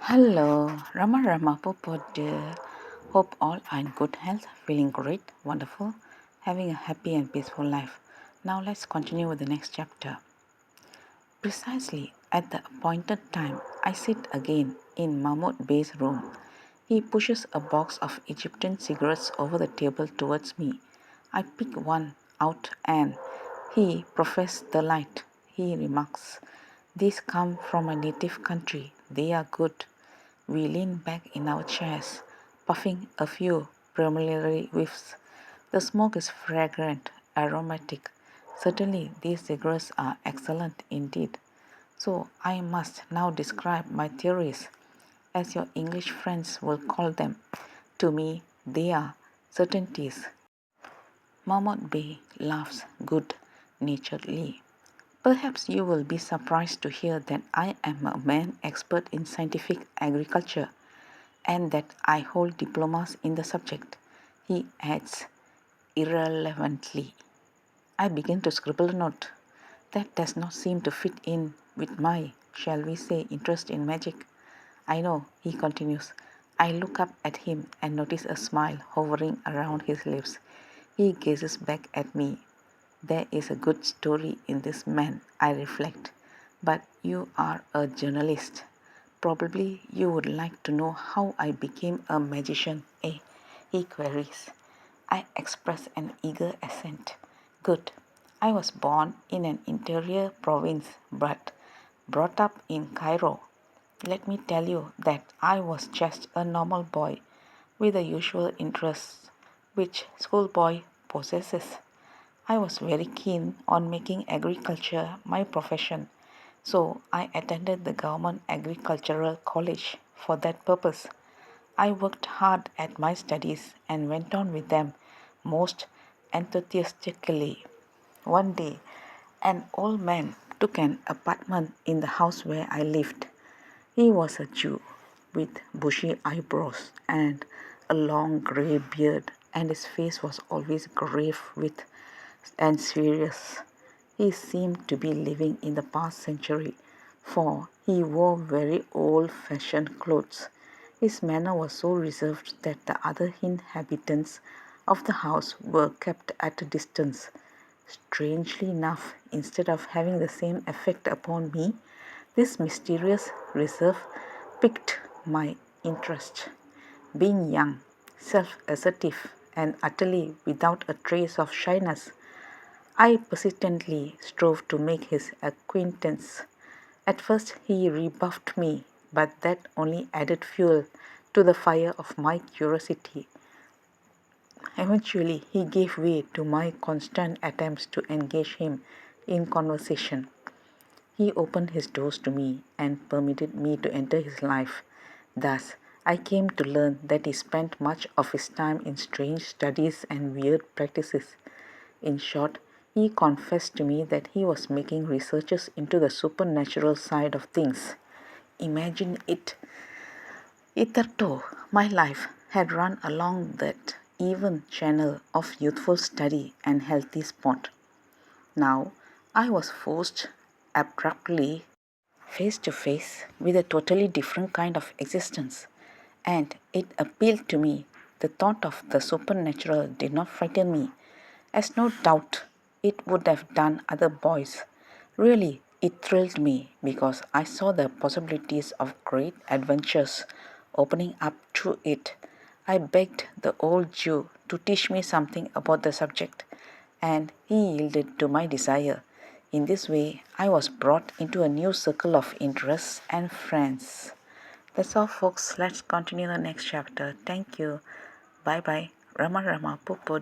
Hello, Rama Popo dear. Hope all are in good health, feeling great, wonderful, having a happy and peaceful life. Now let's continue with the next chapter. Precisely at the appointed time, I sit again in Mahmoud Bey's room. He pushes a box of Egyptian cigarettes over the table towards me. I pick one out and he professes the light. He remarks, "These come from a native country. They are good." We lean back in our chairs, puffing a few preliminary whiffs. The smoke is fragrant, aromatic. Certainly these cigarettes are excellent indeed. So I must now describe my theories, as your English friends will call them. To me, they are certainties. Mahmoud Bey laughs good-naturedly. Perhaps you will be surprised to hear that I am a man expert in scientific agriculture, and that I hold diplomas in the subject, he adds irrelevantly. I begin to scribble a note. That does not seem to fit in with my, shall we say, interest in magic. I know, he continues. I look up at him and notice a smile hovering around his lips. He gazes back at me. There is a good story in this man, I reflect. But you are a journalist. Probably you would like to know how I became a magician, eh? He queries. I express an eager assent. Good. I was born in an interior province but brought up in Cairo. Let me tell you that I was just a normal boy with the usual interests which schoolboy possesses. I was very keen on making agriculture my profession, so I attended the government agricultural college for that purpose. I worked hard at my studies and went on with them most enthusiastically. One day, an old man took an apartment in the house where I lived. He was a Jew with bushy eyebrows and a long grey beard, and his face was always grave with and serious. He seemed to be living in the past century, for he wore very old-fashioned clothes. His manner was so reserved that the other inhabitants of the house were kept at a distance. Strangely enough, instead of having the same effect upon me, this mysterious reserve piqued my interest. Being young, self-assertive, and utterly without a trace of shyness, I persistently strove to make his acquaintance. At first he rebuffed me, but that only added fuel to the fire of my curiosity. Eventually he gave way to my constant attempts to engage him in conversation. He opened his doors to me and permitted me to enter his life. Thus, I came to learn that he spent much of his time in strange studies and weird practices. In short, he confessed to me that he was making researches into the supernatural side of things. Imagine it. Hitherto, my life had run along that even channel of youthful study and healthy sport. Now, I was forced abruptly face to face with a totally different kind of existence, and it appealed to me. The thought of the supernatural did not frighten me, as no doubt it would have done other boys. Really, it thrilled me because I saw the possibilities of great adventures opening up through it. I begged the old Jew to teach me something about the subject, and he yielded to my desire. In this way, I was brought into a new circle of interests and friends. That's all, folks. Let's continue the next chapter. Thank you. Bye bye. Rama Popo.